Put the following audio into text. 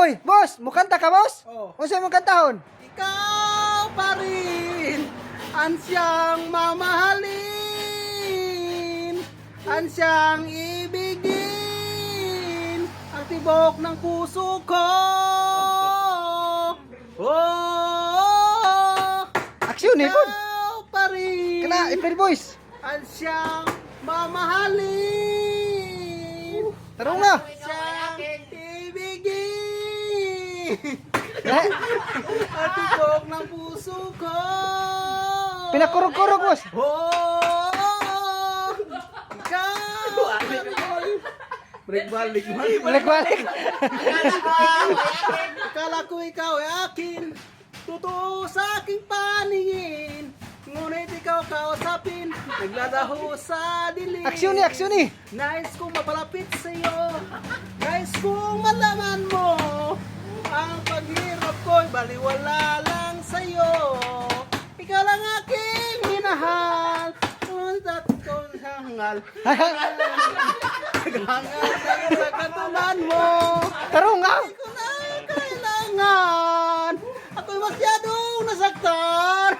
Oy, boss, mukanta ka, boss? Oh. Unsa imong kantahon? Ikaw pa rin ang siyang mamahalin, ang siyang ibigin, ang tibok ng puso ko. Oh, Aksyon ni pod. ikaw pa rin Kana ipil voice. ang siyang mamahalin, Tarong na. siyang ibigin. Eh, Ang tibok ng puso ko. Pinakurog-kurog, boss. Oh, ikaw. Balik. Balik-balik. Akala ko ikaw ay akin. Totoo sa aking paningin. Ngunit ikaw kausapin. Naglalaho sa dilim. Aksyon ni. Nais kong mapalapit sa iyo. Nais kong malaman mo. Ang paghirap ko'y baliwala lang sa iyo. Ikaw lang aking minahal. At kung hangal. Hangal sa katulad mo. Tarong nga. Hindi ko na kailangan. Ako'y masyadong nasaktan.